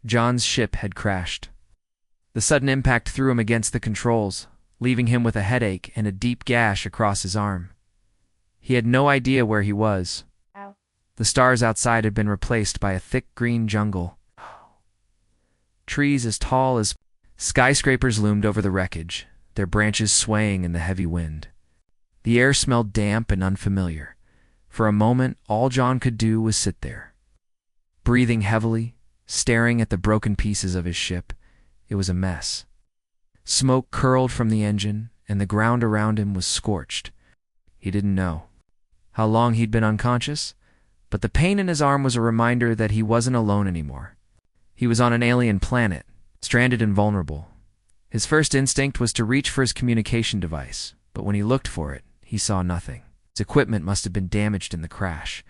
John's ship had crashed. The sudden impact threw him against the controls, leaving him with a headache and a deep gash across his arm. He had no idea where he was. Ow. The stars outside had been replaced by a thick green jungle. Trees as tall as skyscrapers loomed over the wreckage, their branches swaying in the heavy wind. The air smelled damp and unfamiliar. For a moment, all John could do was sit there, breathing heavily, staring at the broken pieces of his ship. It was a mess. Smoke curled from the engine, and the ground around him was scorched. He didn't know how long he'd been unconscious, but the pain in his arm was a reminder that he wasn't alone anymore. He was on an alien planet, stranded and vulnerable. His first instinct was to reach for his communication device, but when he looked for it, he saw nothing. His equipment must have been damaged in the crash.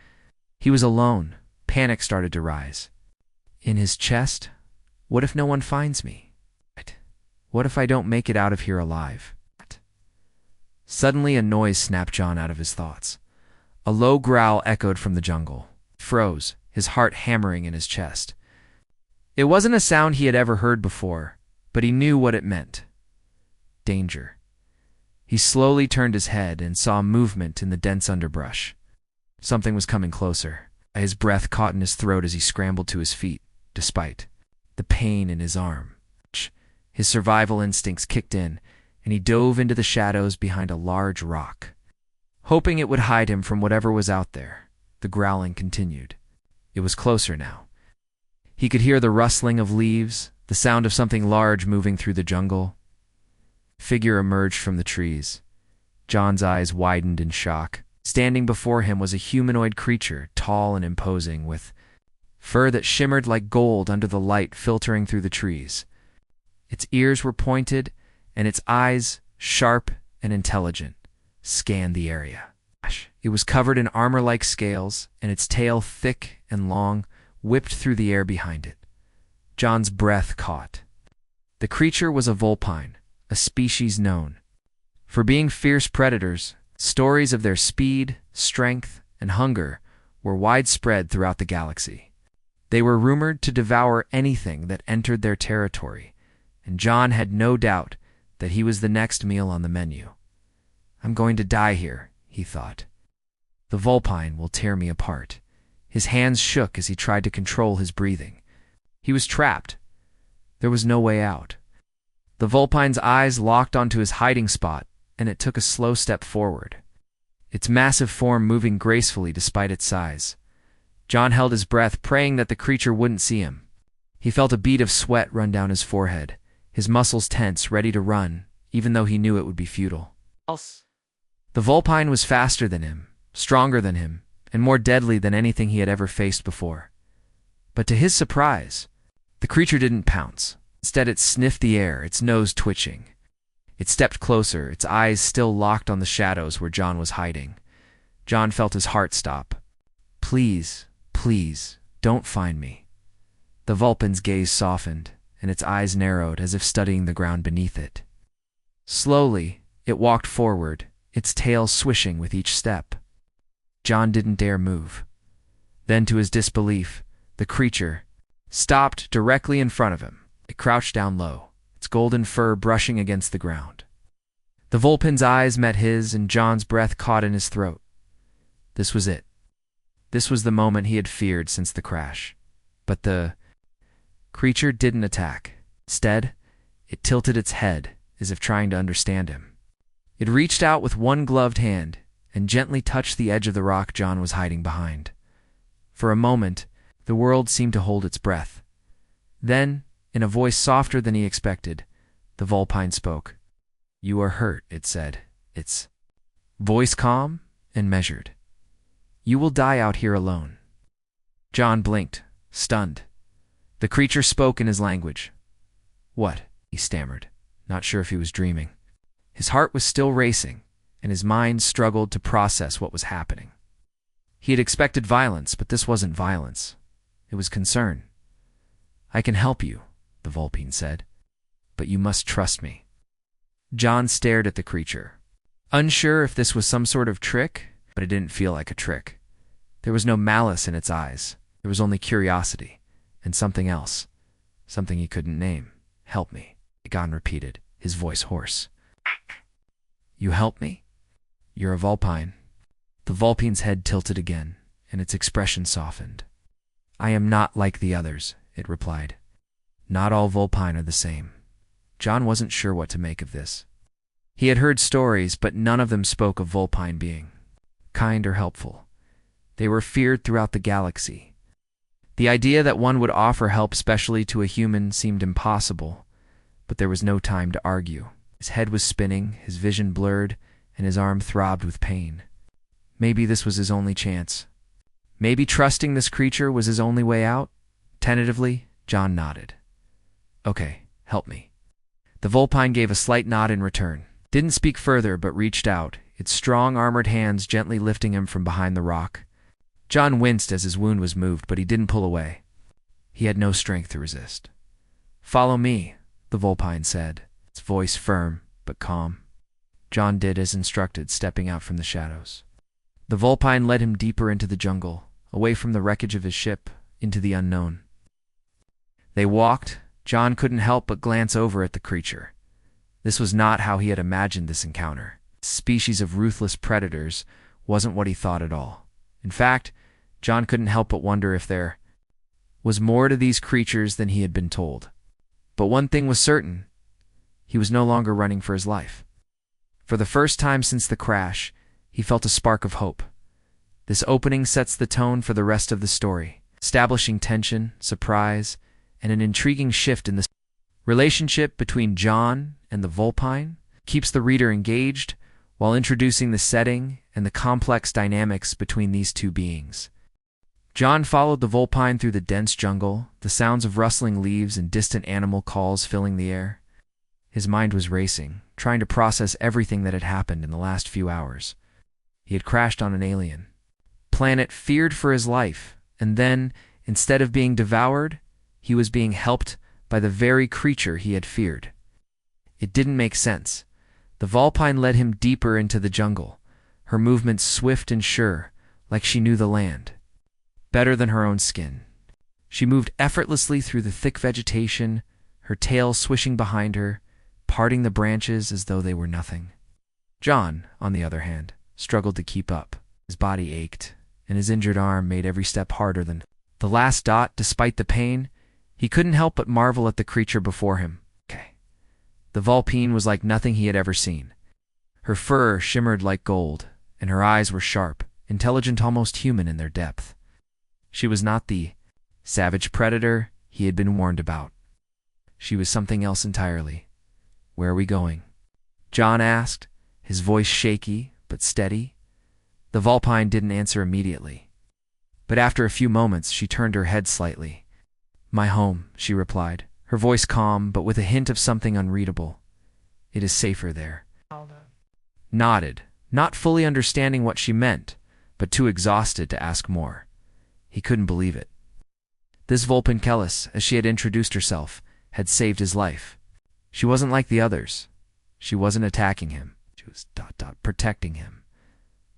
He was alone. Panic started to rise. In his chest, what if no one finds me? What if I don't make it out of here alive? Suddenly a noise snapped John out of his thoughts. A low growl echoed from the jungle. He froze, his heart hammering in his chest. It wasn't a sound he had ever heard before, but he knew what it meant. Danger. He slowly turned his head and saw movement in the dense underbrush. Something was coming closer. His breath caught in his throat as he scrambled to his feet, despite the pain in his arm. His survival instincts kicked in, and he dove into the shadows behind a large rock. Hoping it would hide him from whatever was out there, the growling continued. It was closer now. He could hear the rustling of leaves, the sound of something large moving through the jungle. A figure emerged from the trees. John's eyes widened in shock. Standing before him was a humanoid creature, tall and imposing, with fur that shimmered like gold under the light filtering through the trees. Its ears were pointed, and its eyes, sharp and intelligent, scanned the area. It was covered in armor-like scales, and its tail, thick and long, whipped through the air behind it. John's breath caught. The creature was a Vulpine, a species known for being fierce predators. Stories of their speed, strength, and hunger were widespread throughout the galaxy. They were rumored to devour anything that entered their territory, and John had no doubt that he was the next meal on the menu. I'm going to die here, he thought. The Vulpine will tear me apart. His hands shook as he tried to control his breathing. He was trapped. There was no way out. The Vulpine's eyes locked onto his hiding spot, and it took a slow step forward, its massive form moving gracefully despite its size. John held his breath, praying that the creature wouldn't see him. He felt a bead of sweat run down his forehead, his muscles tense, ready to run, even though he knew it would be futile. The Vulpine was faster than him, stronger than him, and more deadly than anything he had ever faced before. But to his surprise, the creature didn't pounce. Instead, it sniffed the air, its nose twitching. It stepped closer, its eyes still locked on the shadows where John was hiding. John felt his heart stop. Please, please, don't find me. The Vulpine's gaze softened, and its eyes narrowed as if studying the ground beneath it. Slowly, it walked forward, its tail swishing with each step. John didn't dare move. Then, to his disbelief, the creature stopped directly in front of him. It crouched down low, its golden fur brushing against the ground. The Vulpine's eyes met his, and John's breath caught in his throat. This was it. This was the moment he had feared since the crash. But the creature didn't attack. Instead, it tilted its head, as if trying to understand him. It reached out with one gloved hand and gently touched the edge of the rock John was hiding behind. For a moment, the world seemed to hold its breath. Then, in a voice softer than he expected, the Vulpine spoke. You are hurt, it said, its voice calm and measured. You will die out here alone. John blinked, stunned. The creature spoke in his language. What? He stammered, not sure if he was dreaming. His heart was still racing, and his mind struggled to process what was happening. He had expected violence, but this wasn't violence. It was concern. I can help you, the Vulpine said, but you must trust me. John stared at the creature, unsure if this was some sort of trick, but it didn't feel like a trick. There was no malice in its eyes. There was only curiosity, and something else, something he couldn't name. "Help me," Gon repeated, his voice hoarse. "You help me? You're a Vulpine." The Vulpine's head tilted again, and its expression softened. "I am not like the others," it replied. "Not all Vulpine are the same." John wasn't sure what to make of this. He had heard stories, but none of them spoke of Vulpine being kind or helpful. They were feared throughout the galaxy. The idea that one would offer help specially to a human seemed impossible, but there was no time to argue. His head was spinning, his vision blurred, and his arm throbbed with pain. Maybe this was his only chance. Maybe trusting this creature was his only way out? Tentatively, John nodded. "Okay, help me." The Vulpine gave a slight nod in return. Didn't speak further, but reached out, its strong armored hands gently lifting him from behind the rock. John winced as his wound was moved, but he didn't pull away. He had no strength to resist. "Follow me," the Vulpine said, its voice firm but calm. John did as instructed, stepping out from the shadows. The Vulpine led him deeper into the jungle, away from the wreckage of his ship, into the unknown. They walked. John couldn't help but glance over at the creature. This was not how he had imagined this encounter. This species of ruthless predators wasn't what he thought at all. In fact, John couldn't help but wonder if there was more to these creatures than he had been told. But one thing was certain: he was no longer running for his life. For the first time since the crash, he felt a spark of hope. This opening sets the tone for the rest of the story, establishing tension, surprise, and an intriguing shift in the relationship between John and the Vulpine. Keeps the reader engaged while introducing the setting and the complex dynamics between these two beings. John followed the Vulpine through the dense jungle, the sounds of rustling leaves and distant animal calls filling the air. His mind was racing, trying to process everything that had happened in the last few hours. He had crashed on an alien planet, feared for his life, and then, instead of being devoured, he was being helped by the very creature he had feared. It didn't make sense. The Vulpine led him deeper into the jungle, her movements swift and sure, like she knew the land better than her own skin. She moved effortlessly through the thick vegetation, her tail swishing behind her, parting the branches as though they were nothing. John, on the other hand, struggled to keep up. His body ached, and his injured arm made every step harder than the last dot. Despite the pain, he couldn't help but marvel at the creature before him. The Vulpine was like nothing he had ever seen. Her fur shimmered like gold, and her eyes were sharp, intelligent, almost human in their depth. She was not the savage predator he had been warned about. She was something else entirely. "Where are we going?" John asked, his voice shaky but steady. The Vulpine didn't answer immediately, but after a few moments she turned her head slightly. "My home," she replied, her voice calm but with a hint of something unreadable. "It is safer there." Nodded, not fully understanding what she meant, but too exhausted to ask more. He couldn't believe it. This Vulpine Kellis, as she had introduced herself, had saved his life. She wasn't like the others. She wasn't attacking him. She was protecting him.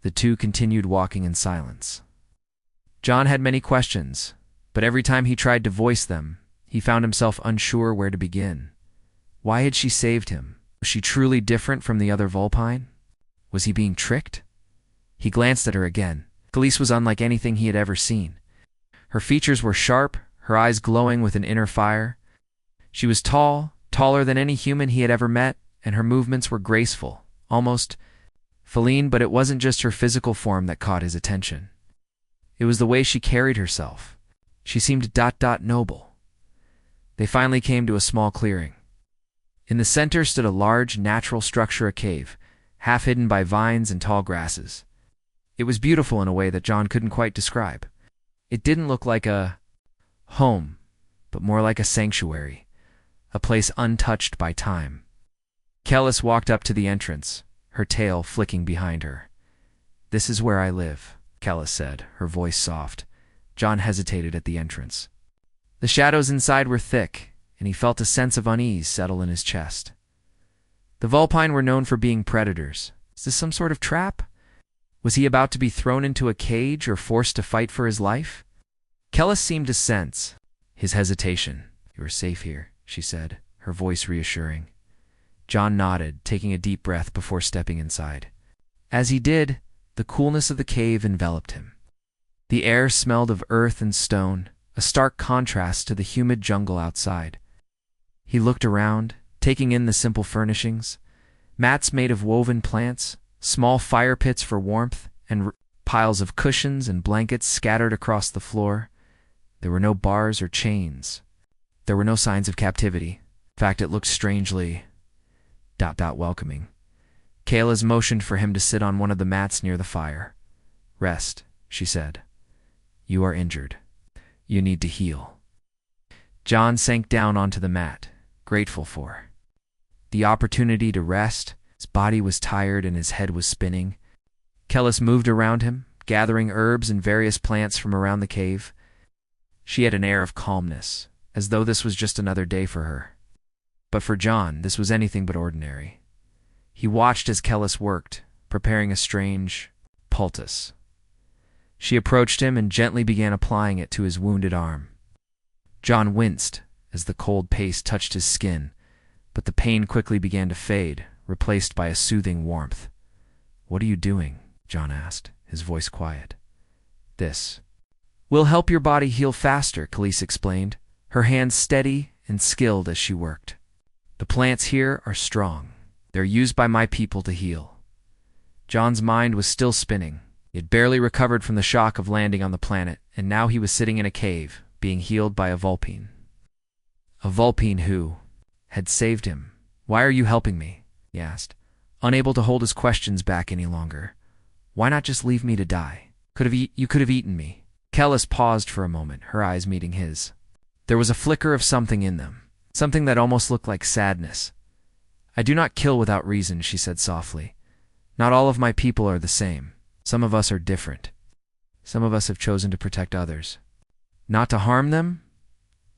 The two continued walking in silence. John had many questions, but every time he tried to voice them, he found himself unsure where to begin. Why had she saved him? Was she truly different from the other Vulpine? Was he being tricked? He glanced at her again. Kellis was unlike anything he had ever seen. Her features were sharp, her eyes glowing with an inner fire. She was tall, taller than any human he had ever met, and her movements were graceful, almost feline, but it wasn't just her physical form that caught his attention. It was the way she carried herself. She seemed noble. They finally came to a small clearing. In the center stood a large, natural structure, a cave, half hidden by vines and tall grasses. It was beautiful in a way that John couldn't quite describe. It didn't look like a home, but more like a sanctuary, a place untouched by time. Kellis walked up to the entrance, her tail flicking behind her. "This is where I live," Kellis said, her voice soft. John hesitated at the entrance. The shadows inside were thick, and he felt a sense of unease settle in his chest. The Vulpine were known for being predators. Is this some sort of trap? Was he about to be thrown into a cage or forced to fight for his life? Kellis seemed to sense his hesitation. "You are safe here," she said, her voice reassuring. John nodded, taking a deep breath before stepping inside. As he did, the coolness of the cave enveloped him. The air smelled of earth and stone, a stark contrast to the humid jungle outside. He looked around, taking in the simple furnishings: mats made of woven plants, small fire pits for warmth, and piles of cushions and blankets scattered across the floor. There were no bars or chains. There were no signs of captivity. In fact, it looked strangely welcoming. Kayla's motioned for him to sit on one of the mats near the fire. "Rest," she said. "You are injured. You need to heal." John sank down onto the mat, grateful for the opportunity to rest. His body was tired and his head was spinning. Kellis moved around him, gathering herbs and various plants from around the cave. She had an air of calmness, as though this was just another day for her. But for John, this was anything but ordinary. He watched as Kellis worked, preparing a strange poultice. She approached him and gently began applying it to his wounded arm. John winced as the cold paste touched his skin, but the pain quickly began to fade, replaced by a soothing warmth. "What are you doing?" John asked, his voice quiet. "This will help your body heal faster," Khalees explained, her hands steady and skilled as she worked. "The plants here are strong. They're used by my people to heal." John's mind was still spinning. He had barely recovered from the shock of landing on the planet, and now he was sitting in a cave, being healed by a Vulpine. A Vulpine who had saved him. "Why are you helping me?" he asked, unable to hold his questions back any longer. "Why not just leave me to die? You could have eaten me." Kellis paused for a moment, her eyes meeting his. There was a flicker of something in them, something that almost looked like sadness. "I do not kill without reason," she said softly. "Not all of my people are the same. Some of us are different. Some of us have chosen to protect others. Not to harm them?"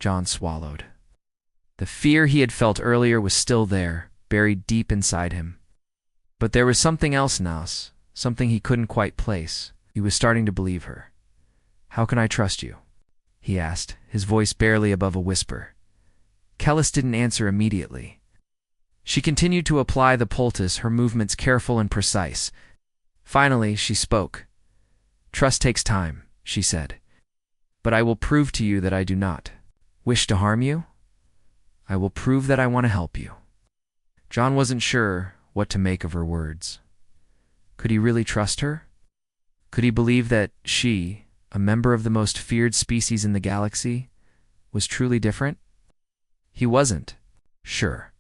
John swallowed. The fear he had felt earlier was still there, buried deep inside him. But there was something else now, something he couldn't quite place. He was starting to believe her. "How can I trust you?" he asked, his voice barely above a whisper. Kellis didn't answer immediately. She continued to apply the poultice, her movements careful and precise. Finally, she spoke. "Trust takes time," she said. "But I will prove to you that I do not wish to harm you. I will prove that I want to help you." John wasn't sure what to make of her words. Could he really trust her? Could he believe that she, a member of the most feared species in the galaxy, was truly different? He wasn't sure,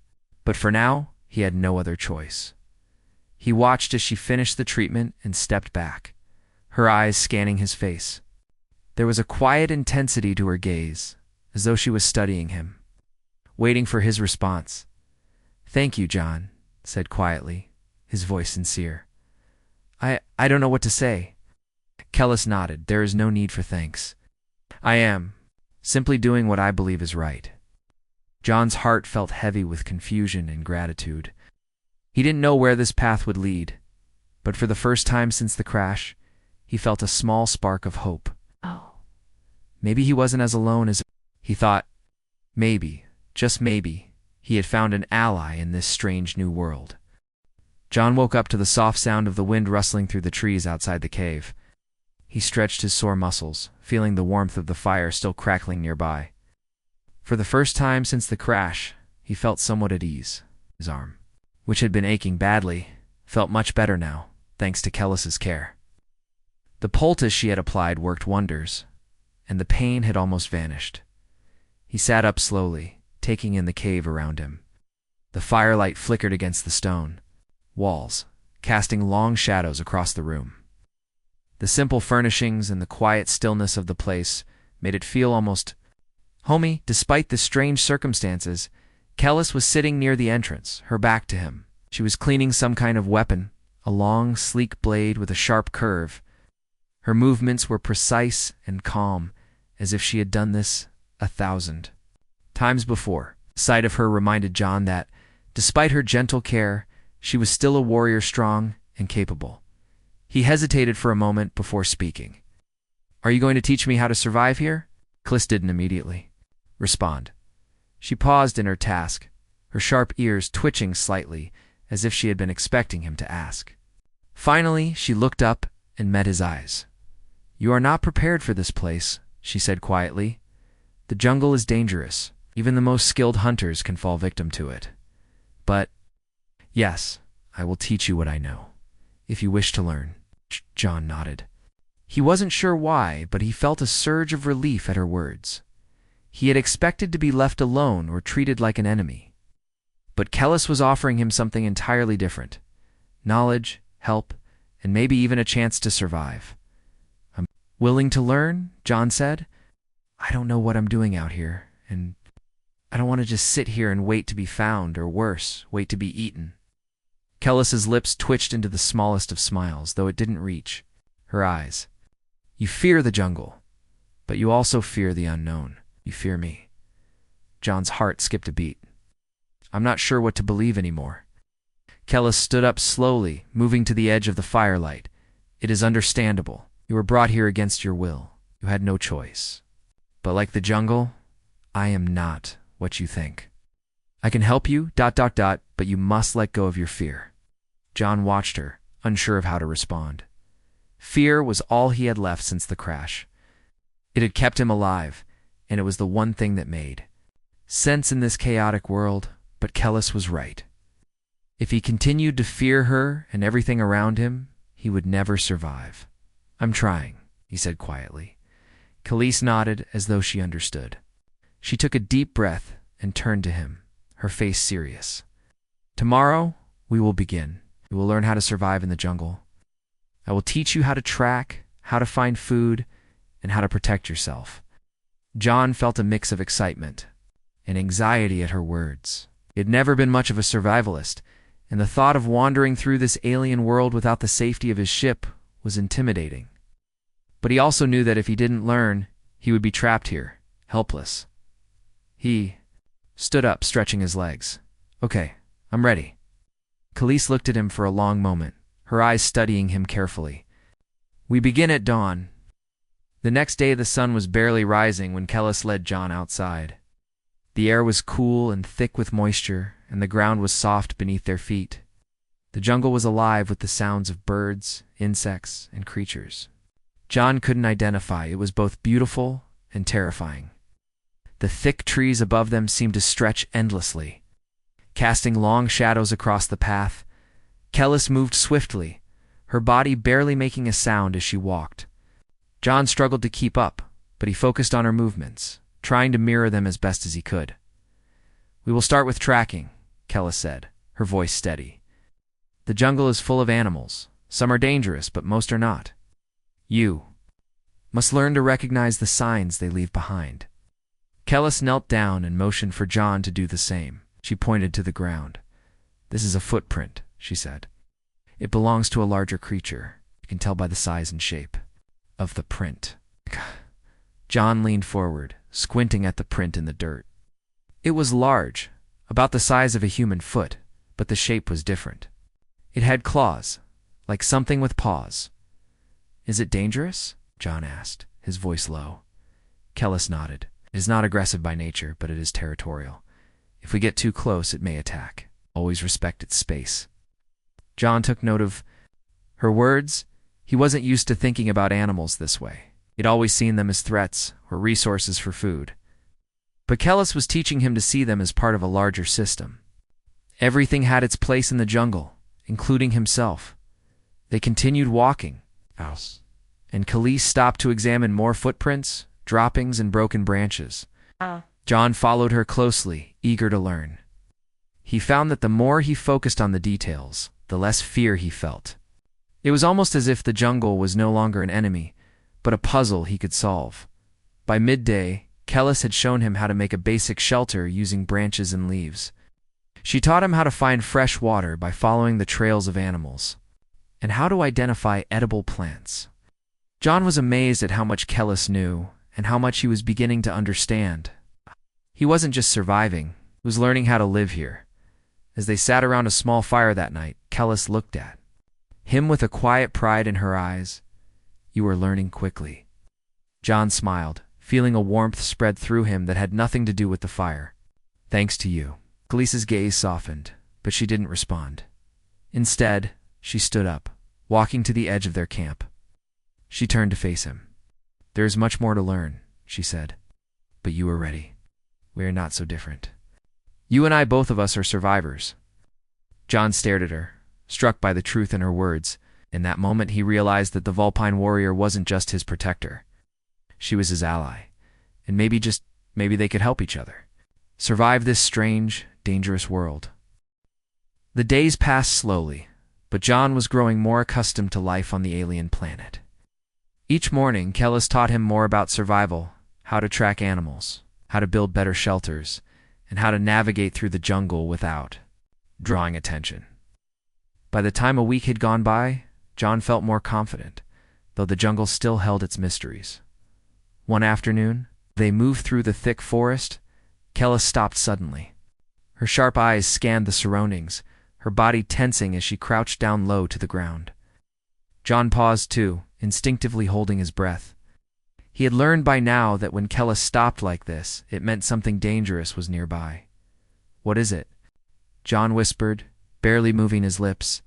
but for now, he had no other choice. He watched as she finished the treatment and stepped back, her eyes scanning his face. There was a quiet intensity to her gaze, as though she was studying him, waiting for his response. "Thank you, John," said quietly, his voice sincere. I don't know what to say." Kellis nodded. "There is no need for thanks. I am simply doing what I believe is right." John's heart felt heavy with confusion and gratitude. He didn't know where this path would lead, but for the first time since the crash, he felt a small spark of hope. Maybe he wasn't as alone as he thought. Maybe, just maybe, he had found an ally in this strange new world. John woke up to the soft sound of the wind rustling through the trees outside the cave. He stretched his sore muscles, feeling the warmth of the fire still crackling nearby. For the first time since the crash, he felt somewhat at ease. His arm, which had been aching badly, felt much better now, thanks to Kellis's care. The poultice she had applied worked wonders, and the pain had almost vanished. He sat up slowly, taking in the cave around him. The firelight flickered against the stone walls, casting long shadows across the room. The simple furnishings and the quiet stillness of the place made it feel almost homey. Despite the strange circumstances, Kellis was sitting near the entrance, her back to him. She was cleaning some kind of weapon, a long, sleek blade with a sharp curve. Her movements were precise and calm, as if she had done this 1,000 times before. The sight of her reminded John that, despite her gentle care, she was still a warrior, strong and capable. He hesitated for a moment before speaking. "Are you going to teach me how to survive here?" Kellis didn't immediately respond. She paused in her task, her sharp ears twitching slightly, as if she had been expecting him to ask. Finally, she looked up and met his eyes. "You are not prepared for this place," she said quietly. "The jungle is dangerous. Even the most skilled hunters can fall victim to it. But, yes, I will teach you what I know, if you wish to learn." John nodded. He wasn't sure why, but he felt a surge of relief at her words. He had expected to be left alone or treated like an enemy. But Kellis was offering him something entirely different: knowledge, help, and maybe even a chance to survive. "I'm willing to learn," John said. "I don't know what I'm doing out here, and I don't want to just sit here and wait to be found, or worse, wait to be eaten." Kellis's lips twitched into the smallest of smiles, though it didn't reach her eyes. "You fear the jungle, but you also fear the unknown. You fear me." John's heart skipped a beat. "I'm not sure what to believe anymore." Kellis stood up slowly, moving to the edge of the firelight. "It is understandable. You were brought here against your will. You had no choice. But like the jungle, I am not what you think. I can help you, ... but you must let go of your fear." John watched her, unsure of how to respond. Fear was all he had left since the crash. It had kept him alive, and it was the one thing that made sense in this chaotic world. But Kellis was right. If he continued to fear her and everything around him, he would never survive. "I'm trying," he said quietly. Kellis nodded as though she understood. She took a deep breath and turned to him, her face serious. "Tomorrow, we will begin. You will learn how to survive in the jungle. I will teach you how to track, how to find food, and how to protect yourself." John felt a mix of excitement and anxiety at her words. He had never been much of a survivalist, and the thought of wandering through this alien world without the safety of his ship was intimidating. But he also knew that if he didn't learn, he would be trapped here, helpless. He stood up, stretching his legs. "Okay, I'm ready." Kellis looked at him for a long moment, her eyes studying him carefully. "We begin at dawn." The next day the sun was barely rising when Kellis led John outside. The air was cool and thick with moisture, and the ground was soft beneath their feet. The jungle was alive with the sounds of birds, insects, and creatures. John couldn't identify. It was both beautiful and terrifying. The thick trees above them seemed to stretch endlessly, casting long shadows across the path. Kellis moved swiftly, her body barely making a sound as she walked. John struggled to keep up, but he focused on her movements, trying to mirror them as best as he could. "We will start with tracking," Kellis said, her voice steady. "The jungle is full of animals. Some are dangerous, but most are not. You must learn to recognize the signs they leave behind." Kellis knelt down and motioned for John to do the same. She pointed to the ground. "This is a footprint," she said. "It belongs to a larger creature. You can tell by the size and shape of the print." John leaned forward, squinting at the print in the dirt. It was large, about the size of a human foot, but the shape was different. It had claws, like something with paws. "Is it dangerous?" John asked, his voice low. Kellis nodded. "It is not aggressive by nature, but it is territorial. If we get too close, it may attack. Always respect its space." John took note of her words. He wasn't used to thinking about animals this way. He'd always seen them as threats or resources for food. But Kellis was teaching him to see them as part of a larger system. Everything had its place in the jungle, including himself. They continued walking, and Kellis stopped to examine more footprints, droppings, and broken branches. John followed her closely, eager to learn. He found that the more he focused on the details, the less fear he felt. It was almost as if the jungle was no longer an enemy, but a puzzle he could solve. By midday, Kellis had shown him how to make a basic shelter using branches and leaves. She taught him how to find fresh water by following the trails of animals, and how to identify edible plants. John was amazed at how much Kellis knew, and how much he was beginning to understand. He wasn't just surviving, he was learning how to live here. As they sat around a small fire that night, Kellis looked at him with a quiet pride in her eyes. "You are learning quickly." John smiled, feeling a warmth spread through him that had nothing to do with the fire. Thanks to you. Khalees's gaze softened, but she didn't respond. Instead, she stood up, walking to the edge of their camp. She turned to face him. There is much more to learn, she said. But you are ready. We are not so different. You and I, both of us, are survivors. Jon stared at her, struck by the truth in her words. In that moment, he realized that the Vulpine warrior wasn't just his protector. She was his ally. And maybe they could help each other. Survive this strange, dangerous world. The days passed slowly, but Jon was growing more accustomed to life on the alien planet. Each morning, Kellis taught him more about survival, how to track animals, how to build better shelters, and how to navigate through the jungle without drawing attention. By the time a week had gone by, Jon felt more confident, though the jungle still held its mysteries. One afternoon, they moved through the thick forest. Kellis stopped suddenly. Her sharp eyes scanned the surroundings, her body tensing as she crouched down low to the ground. Jon paused too, instinctively holding his breath. He had learned by now that when Kellis stopped like this, it meant something dangerous was nearby. What is it? Jon whispered, barely moving his lips.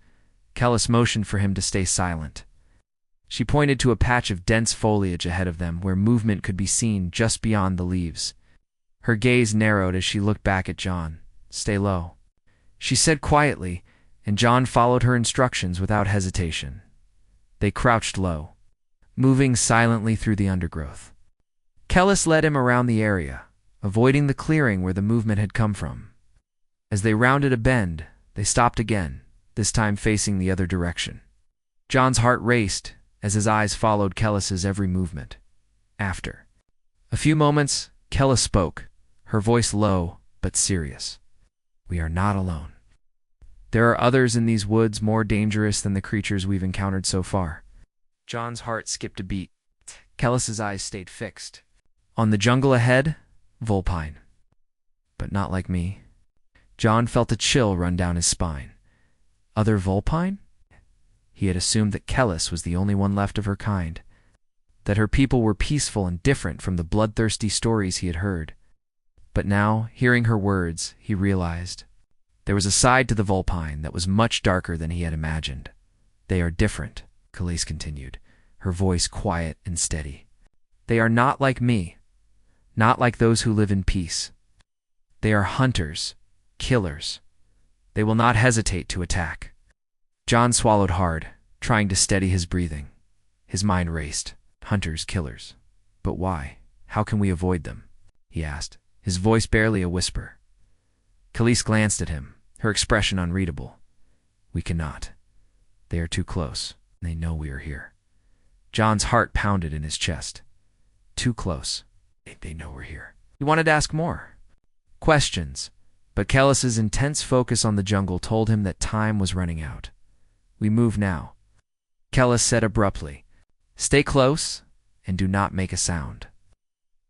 Kellis motioned for him to stay silent. She pointed to a patch of dense foliage ahead of them where movement could be seen just beyond the leaves. Her gaze narrowed as she looked back at Jon. Stay low, she said quietly, and Jon followed her instructions without hesitation. They crouched low, moving silently through the undergrowth. Kellis led him around the area, avoiding the clearing where the movement had come from. As they rounded a bend, they stopped again, this time facing the other direction. Jon's heart raced as his eyes followed Kellis's every movement. After a few moments, Kellis spoke, her voice low but serious. We are not alone. There are others in these woods more dangerous than the creatures we've encountered so far. Jon's heart skipped a beat. Kellis's eyes stayed fixed. On the jungle ahead, Vulpine. But not like me. Jon felt a chill run down his spine. Other Vulpine? He had assumed that Kellis was the only one left of her kind, that her people were peaceful and different from the bloodthirsty stories he had heard. But now, hearing her words, he realized there was a side to the Vulpine that was much darker than he had imagined. They are different, Khalees continued, her voice quiet and steady. They are not like me, not like those who live in peace. They are hunters, killers. They will not hesitate to attack. Jon swallowed hard, trying to steady his breathing. His mind raced. Hunters, killers. But why? How can we avoid them? He asked, his voice barely a whisper. Khalees glanced at him, her expression unreadable. We cannot. They are too close. They know we are here. Jon's heart pounded in his chest. Too close. They know we're here. He wanted to ask more questions, but Kellis's intense focus on the jungle told him that time was running out. We move now, Kellis said abruptly. Stay close and do not make a sound.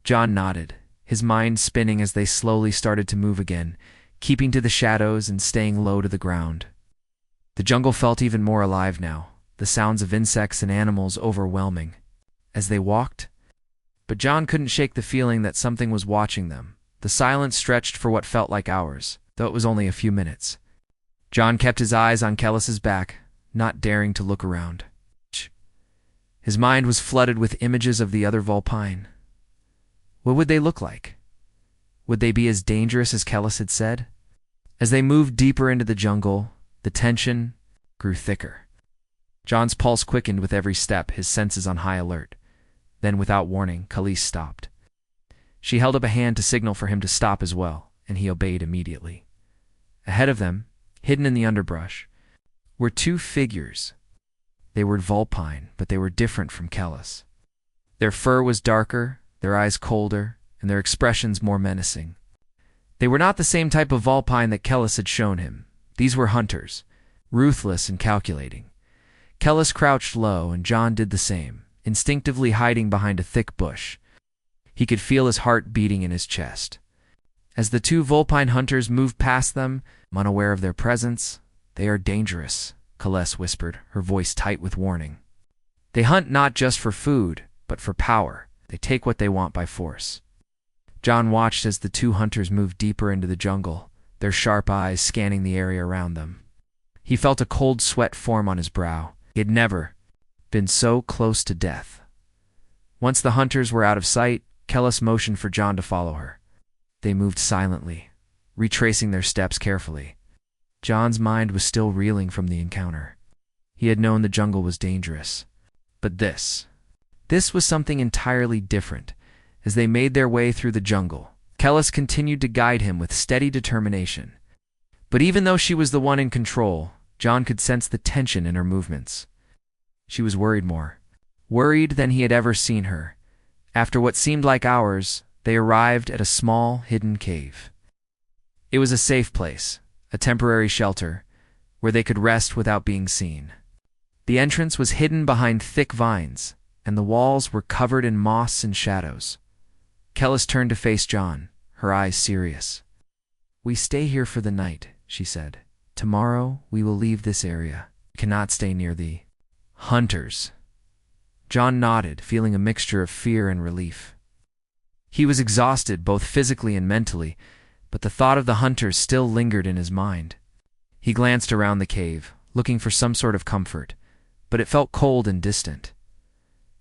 Jon nodded, his mind spinning as they slowly started to move again, keeping to the shadows and staying low to the ground. The jungle felt even more alive now, the sounds of insects and animals overwhelming. As they walked, but Jon couldn't shake the feeling that something was watching them. The silence stretched for what felt like hours, though it was only a few minutes. Jon kept his eyes on Kellis's back, not daring to look around. His mind was flooded with images of the other Vulpine. What would they look like? Would they be as dangerous as Kellis had said? As they moved deeper into the jungle, the tension grew thicker. Jon's pulse quickened with every step, his senses on high alert. Then, without warning, Khalees stopped. She held up a hand to signal for him to stop as well, and he obeyed immediately. Ahead of them, hidden in the underbrush, were two figures. They were Vulpine, but they were different from Kellis. Their fur was darker, their eyes colder, and their expressions more menacing. They were not the same type of Vulpine that Kellis had shown him. These were hunters, ruthless and calculating. Kellis crouched low, and Jon did the same, instinctively hiding behind a thick bush. He could feel his heart beating in his chest. As the two Vulpine hunters moved past them, unaware of their presence, they are dangerous, Kellis whispered, her voice tight with warning. They hunt not just for food, but for power. They take what they want by force. John watched as the two hunters moved deeper into the jungle, their sharp eyes scanning the area around them. He felt a cold sweat form on his brow. He had never been so close to death. Once the hunters were out of sight, Kellis motioned for John to follow her. They moved silently, retracing their steps carefully. John's mind was still reeling from the encounter. He had known the jungle was dangerous. But this was something entirely different. As they made their way through the jungle, Kellis continued to guide him with steady determination. But even though she was the one in control, John could sense the tension in her movements. She was worried than he had ever seen her. After what seemed like hours, they arrived at a small, hidden cave. It was a safe place, a temporary shelter, where they could rest without being seen. The entrance was hidden behind thick vines, and the walls were covered in moss and shadows. Kellis turned to face John, her eyes serious. "We stay here for the night," she said. "Tomorrow we will leave this area. We cannot stay near the hunters." John nodded, feeling a mixture of fear and relief. He was exhausted both physically and mentally, but the thought of the hunters still lingered in his mind. He glanced around the cave, looking for some sort of comfort, but it felt cold and distant.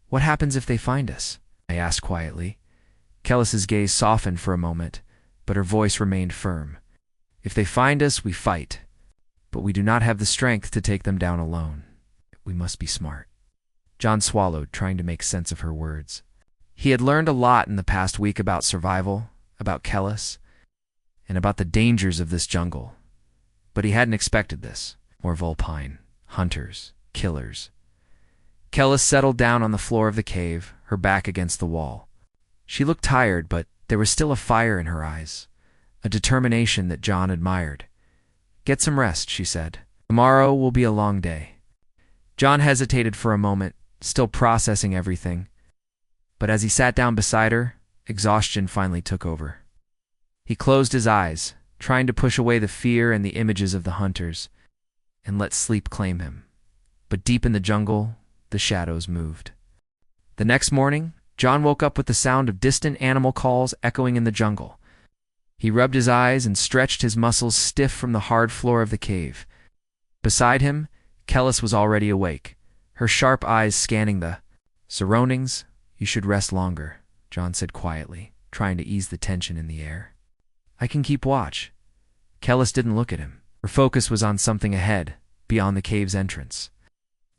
"What happens if they find us?" I asked quietly. Kellis's gaze softened for a moment, but her voice remained firm. "If they find us, we fight, but we do not have the strength to take them down alone. We must be smart." John swallowed, trying to make sense of her words. He had learned a lot in the past week about survival, about Kellis, and about the dangers of this jungle. But he hadn't expected this. More Vulpine, hunters, killers. Kellis settled down on the floor of the cave, her back against the wall. She looked tired, but there was still a fire in her eyes, a determination that John admired. "Get some rest," she said. "Tomorrow will be a long day." John hesitated for a moment, still processing everything. But as he sat down beside her, exhaustion finally took over. He closed his eyes, trying to push away the fear and the images of the hunters, and let sleep claim him. But deep in the jungle, the shadows moved. The next morning, John woke up with the sound of distant animal calls echoing in the jungle. He rubbed his eyes and stretched his muscles stiff from the hard floor of the cave. Beside him, Kellis was already awake, her sharp eyes scanning the surroundings. "You should rest longer," John said quietly, trying to ease the tension in the air. "I can keep watch." Kellis didn't look at him. Her focus was on something ahead, beyond the cave's entrance.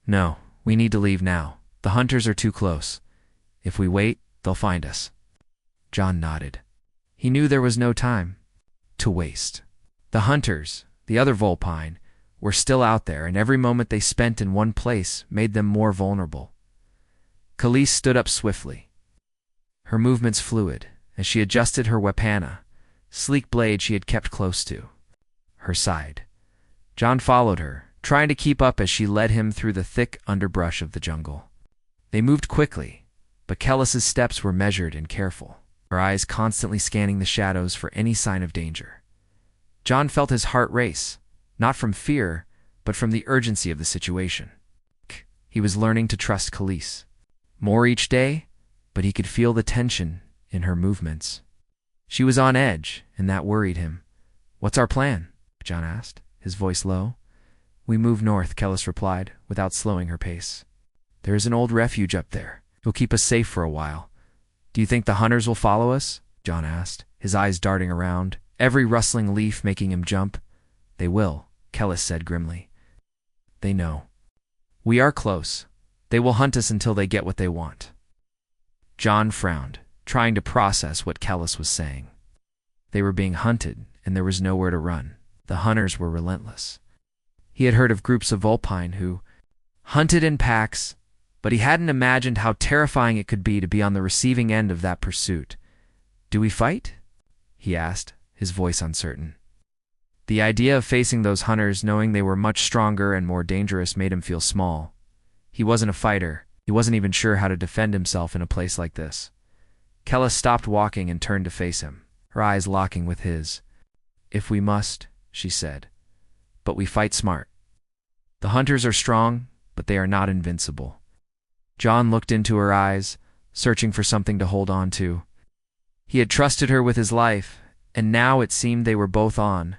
"No, we need to leave now. The hunters are too close. If we wait, they'll find us." John nodded. He knew there was no time to waste. The hunters, the other Vulpine, were still out there, and every moment they spent in one place made them more vulnerable. Kellis stood up swiftly, her movements fluid, as she adjusted her weapana, sleek blade she had kept close to her side. John followed her, trying to keep up as she led him through the thick underbrush of the jungle. They moved quickly, but Kellis's steps were measured and careful, her eyes constantly scanning the shadows for any sign of danger. John felt his heart race, not from fear, but from the urgency of the situation. He was learning to trust Kellis more each day, but he could feel the tension in her movements. She was on edge, and that worried him. "What's our plan?" John asked, his voice low. "We move north," Kellis replied, without slowing her pace. "There is an old refuge up there. It'll keep us safe for a while." "Do you think the hunters will follow us?" John asked, his eyes darting around, every rustling leaf making him jump. "They will," Kellis said grimly. "They know. We are close. They will hunt us until they get what they want." John frowned, trying to process what Kellis was saying. They were being hunted, and there was nowhere to run. The hunters were relentless. He had heard of groups of Vulpine who hunted in packs, but he hadn't imagined how terrifying it could be to be on the receiving end of that pursuit. "Do we fight?" he asked, his voice uncertain. The idea of facing those hunters, knowing they were much stronger and more dangerous, made him feel small. He wasn't a fighter. He wasn't even sure how to defend himself in a place like this. Kellis stopped walking and turned to face him, her eyes locking with his. "If we must," she said, "but we fight smart. The hunters are strong, but they are not invincible." John looked into her eyes, searching for something to hold on to. He had trusted her with his life, and now it seemed they were both on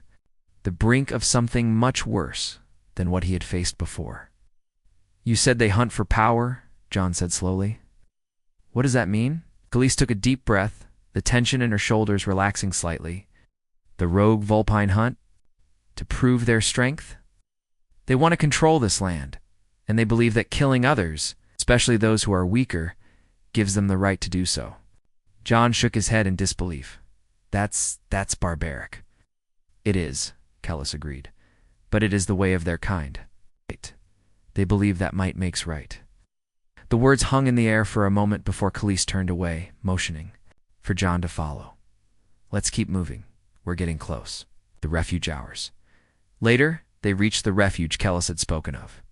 the brink of something much worse than what he had faced before. "You said they hunt for power," John said slowly. "What does that mean?" Khalees took a deep breath, the tension in her shoulders relaxing slightly. "The rogue Vulpine hunt? To prove their strength? They want to control this land, and they believe that killing others, especially those who are weaker, gives them the right to do so." John shook his head in disbelief. That's barbaric." "It is," Kellis agreed, "but it is the way of their kind. They believe that might makes right." The words hung in the air for a moment before Khalees turned away, motioning for John to follow. "Let's keep moving. We're getting close." The refuge hours. Later, they reached the refuge Kellis had spoken of.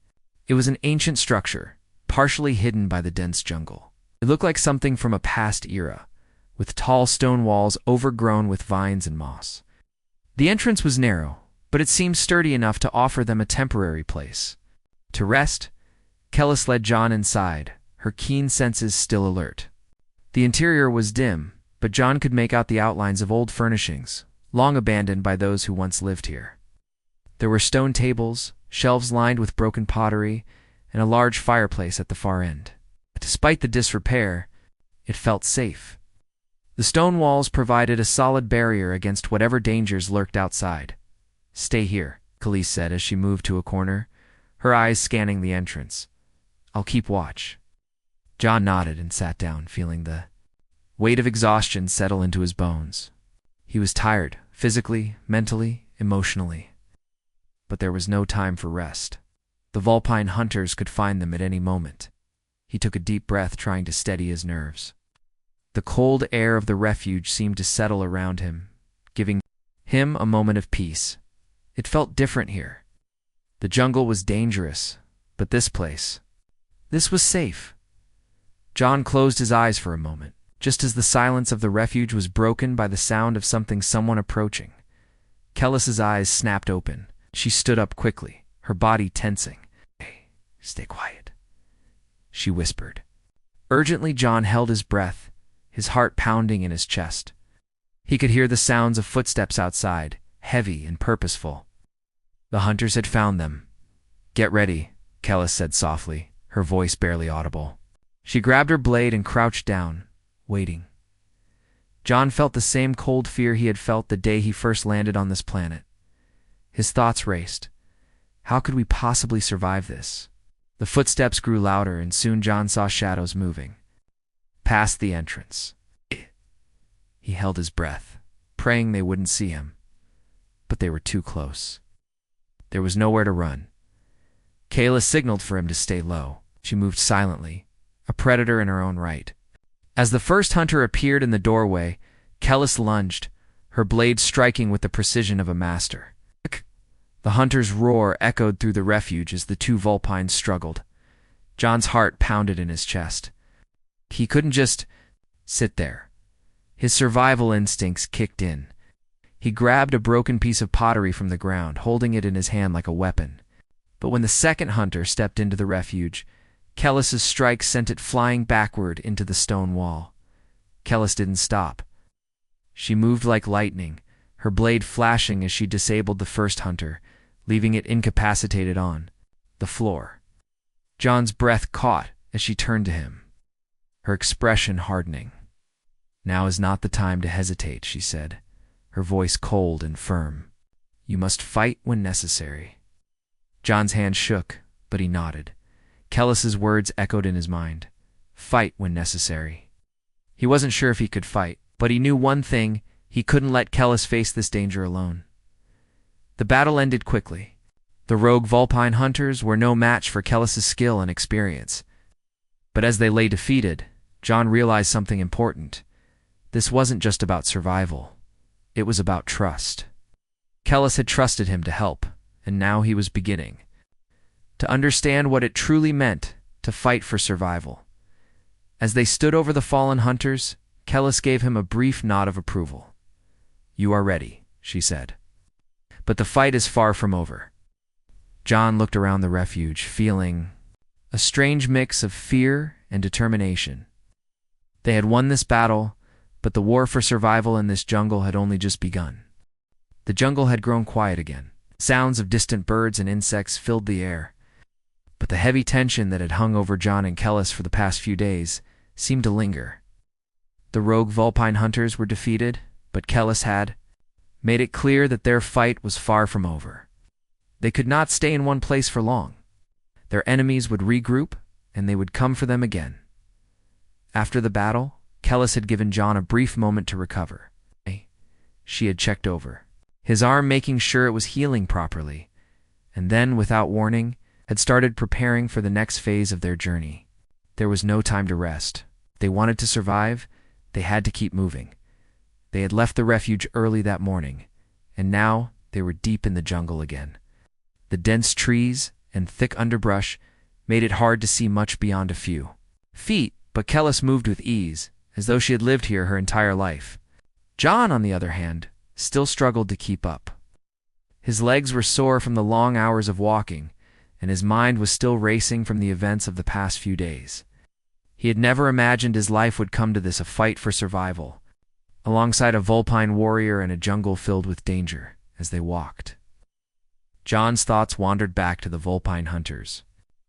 It was an ancient structure, partially hidden by the dense jungle. It looked like something from a past era, with tall stone walls overgrown with vines and moss. The entrance was narrow, but it seemed sturdy enough to offer them a temporary place to rest. Kellis led John inside, her keen senses still alert. The interior was dim, but John could make out the outlines of old furnishings, long abandoned by those who once lived here. There were stone tables, shelves lined with broken pottery, and a large fireplace at the far end. Despite the disrepair, it felt safe. The stone walls provided a solid barrier against whatever dangers lurked outside. "Stay here," Khalees said as she moved to a corner, her eyes scanning the entrance. "I'll keep watch." John nodded and sat down, feeling the weight of exhaustion settle into his bones. He was tired, physically, mentally, emotionally. But there was no time for rest. The Vulpine hunters could find them at any moment. He took a deep breath, trying to steady his nerves. The cold air of the refuge seemed to settle around him, giving him a moment of peace. It felt different here. The jungle was dangerous, but this was safe. John closed his eyes for a moment, just as the silence of the refuge was broken by the sound of someone approaching. Kellis's eyes snapped open. She stood up quickly, her body tensing. "Hey, stay quiet," she whispered. Urgently, John held his breath, his heart pounding in his chest. He could hear the sounds of footsteps outside, heavy and purposeful. The hunters had found them. "Get ready," Kellis said softly, her voice barely audible. She grabbed her blade and crouched down, waiting. John felt the same cold fear he had felt the day he first landed on this planet. His thoughts raced. How could we possibly survive this? The footsteps grew louder, and soon John saw shadows moving past the entrance. He held his breath, praying they wouldn't see him. But they were too close. There was nowhere to run. Kayla signaled for him to stay low. She moved silently, a predator in her own right. As the first hunter appeared in the doorway, Kellis lunged, her blade striking with the precision of a master. The hunter's roar echoed through the refuge as the two Vulpines struggled. John's heart pounded in his chest. He couldn't just sit there. His survival instincts kicked in. He grabbed a broken piece of pottery from the ground, holding it in his hand like a weapon. But when the second hunter stepped into the refuge, Kellis's strike sent it flying backward into the stone wall. Kellis didn't stop. She moved like lightning, her blade flashing as she disabled the first hunter, leaving it incapacitated on the floor. John's breath caught as she turned to him, her expression hardening. "Now is not the time to hesitate," she said, her voice cold and firm. "You must fight when necessary." John's hand shook, but he nodded. Kellis's words echoed in his mind. Fight when necessary. He wasn't sure if he could fight, but he knew one thing: he couldn't let Kellis face this danger alone. The battle ended quickly. The rogue Vulpine hunters were no match for Kellis's skill and experience. But as they lay defeated, John realized something important. This wasn't just about survival. It was about trust. Kellis had trusted him to help, and now he was beginning to understand what it truly meant to fight for survival. As they stood over the fallen hunters, Kellis gave him a brief nod of approval. "You are ready," she said. "But the fight is far from over." John looked around the refuge, feeling a strange mix of fear and determination. They had won this battle, But the war for survival in this jungle had only just begun. The jungle had grown quiet again. Sounds of distant birds and insects filled the air. But the heavy tension that had hung over John and Kellis for the past few days seemed to linger. The rogue Vulpine hunters were defeated, but Kellis had made it clear that their fight was far from over. They could not stay in one place for long. Their enemies would regroup, and they would come for them again. After the battle, Kellis had given John a brief moment to recover. She had checked over his arm, making sure it was healing properly, and then, without warning, had started preparing for the next phase of their journey. There was no time to rest. They wanted to survive. They had to keep moving. They had left the refuge early that morning, and now they were deep in the jungle again. The dense trees and thick underbrush made it hard to see much beyond a few feet, but Kellis moved with ease, as though she had lived here her entire life. John, on the other hand, still struggled to keep up. His legs were sore from the long hours of walking, and his mind was still racing from the events of the past few days. He had never imagined his life would come to this, a fight for survival, alongside a Vulpine warrior in a jungle filled with danger. As they walked, John's thoughts wandered back to the Vulpine hunters.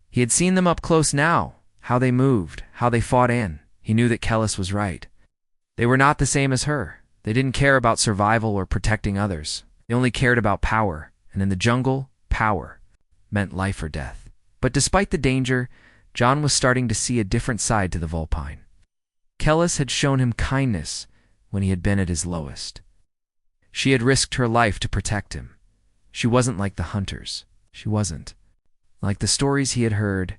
He had seen them up close now, how they moved, how they fought in. He knew that Kellis was right. They were not the same as her. They didn't care about survival or protecting others. They only cared about power, and in the jungle, power meant life or death. But despite the danger, John was starting to see a different side to the Vulpine. Kellis had shown him kindness when he had been at his lowest. She had risked her life to protect him. She wasn't like the hunters. She wasn't like the stories he had heard.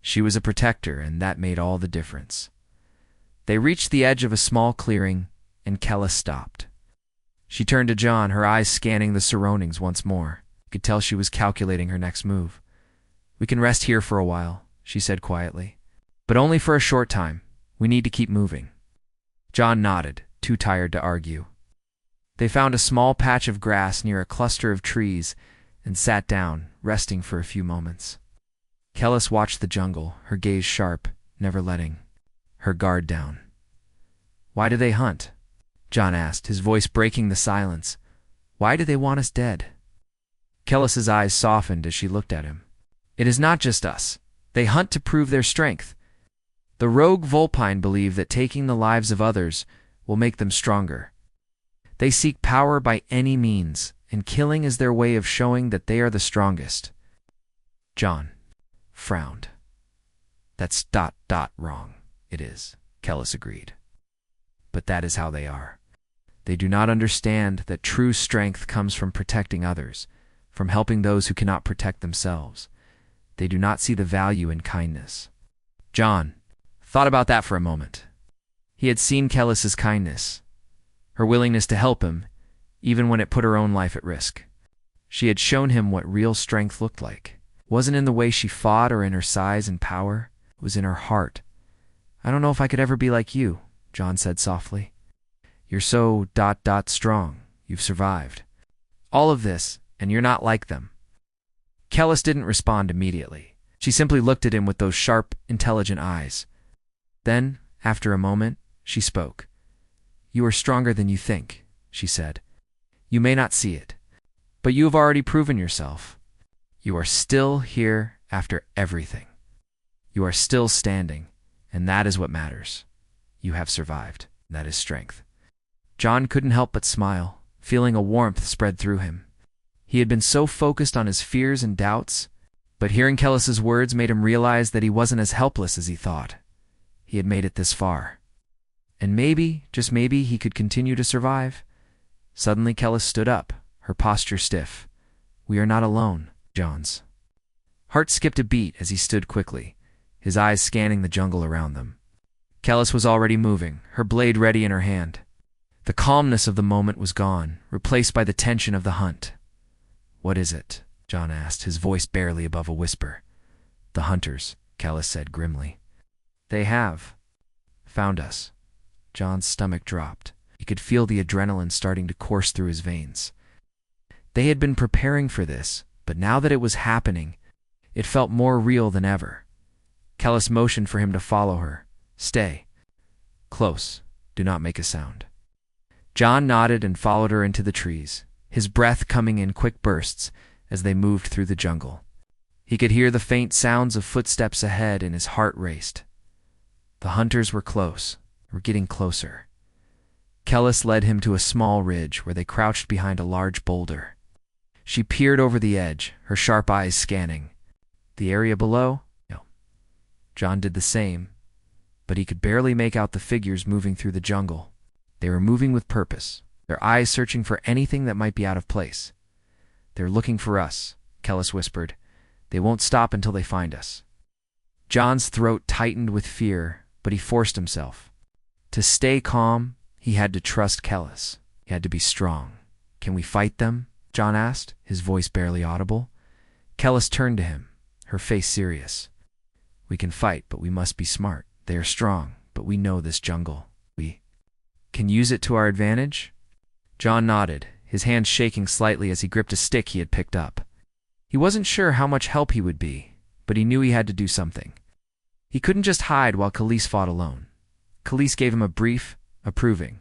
She was a protector, and that made all the difference. They reached the edge of a small clearing, and Kellis stopped. She turned to John, her eyes scanning the surroundings once more. You could tell she was calculating her next move. "We can rest here for a while," she said quietly. "But only for a short time. We need to keep moving." John nodded, too tired to argue. They found a small patch of grass near a cluster of trees and sat down, resting for a few moments. Kellis watched the jungle, her gaze sharp, never letting her guard down. "Why do they hunt?" John asked, his voice breaking the silence. "Why do they want us dead?" Kellis's eyes softened as she looked at him. "It is not just us. They hunt to prove their strength. The rogue Vulpine believe that taking the lives of others will make them stronger. They seek power by any means, and killing is their way of showing that they are the strongest." John frowned. "That's wrong." "It is," Kellis agreed. "But that is how they are. They do not understand that true strength comes from protecting others, from helping those who cannot protect themselves. They do not see the value in kindness." John thought about that for a moment. He had seen Kellis's kindness, her willingness to help him, even when it put her own life at risk. She had shown him what real strength looked like. It wasn't in the way she fought or in her size and power. It was in her heart. "I don't know if I could ever be like you," John said softly. "You're so strong. You've survived all of this, and you're not like them." Kellis didn't respond immediately. She simply looked at him with those sharp, intelligent eyes. Then, after a moment, she spoke. "You are stronger than you think," she said. "You may not see it, but you have already proven yourself. You are still here after everything. You are still standing, and that is what matters. You have survived. That is strength." John couldn't help but smile, feeling a warmth spread through him. He had been so focused on his fears and doubts, but hearing Kellis's words made him realize that he wasn't as helpless as he thought. He had made it this far. And maybe, just maybe, he could continue to survive. Suddenly Kellis stood up, her posture stiff. "We are not alone." John's heart skipped a beat as he stood quickly, his eyes scanning the jungle around them. Kellis was already moving, her blade ready in her hand. The calmness of the moment was gone, replaced by the tension of the hunt. "What is it?" John asked, his voice barely above a whisper. "The hunters," Kellis said grimly. "They have found us." John's stomach dropped. He could feel the adrenaline starting to course through his veins. They had been preparing for this, but now that it was happening, it felt more real than ever. Kellis motioned for him to follow her. "Stay close," Do not make a sound." John nodded and followed her into the trees, his breath coming in quick bursts as they moved through the jungle. He could hear the faint sounds of footsteps ahead and his heart raced. The hunters were close, were getting closer. Kellis led him to a small ridge where they crouched behind a large boulder. She peered over the edge, her sharp eyes scanning. The area below? No. John did the same, but he could barely make out the figures moving through the jungle. They were moving with purpose, their eyes searching for anything that might be out of place. "They're looking for us," Kellis whispered. "They won't stop until they find us." John's throat tightened with fear, but he forced himself. To stay calm, he had to trust Kellis. He had to be strong. "Can we fight them?" John asked, his voice barely audible. Kellis turned to him, her face serious. "We can fight, but we must be smart. They are strong, but we know this jungle. We can use it to our advantage?" John nodded, his hands shaking slightly as he gripped a stick he had picked up. He wasn't sure how much help he would be, but he knew he had to do something. He couldn't just hide while Kellis fought alone. Kellis gave him a brief, approving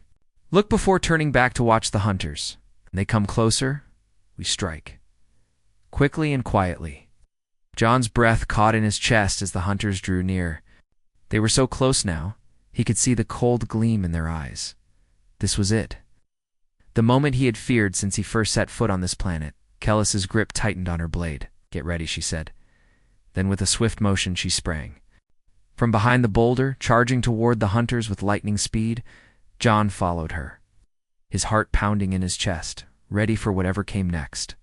look before turning back to watch the hunters. "When they come closer, we strike." Quickly and quietly. John's breath caught in his chest as the hunters drew near. They were so close now, he could see the cold gleam in their eyes. This was it. The moment he had feared since he first set foot on this planet. Kellis's grip tightened on her blade. "Get ready," she said. Then with a swift motion she sprang. From behind the boulder, charging toward the hunters with lightning speed, John followed her, his heart pounding in his chest, ready for whatever came next.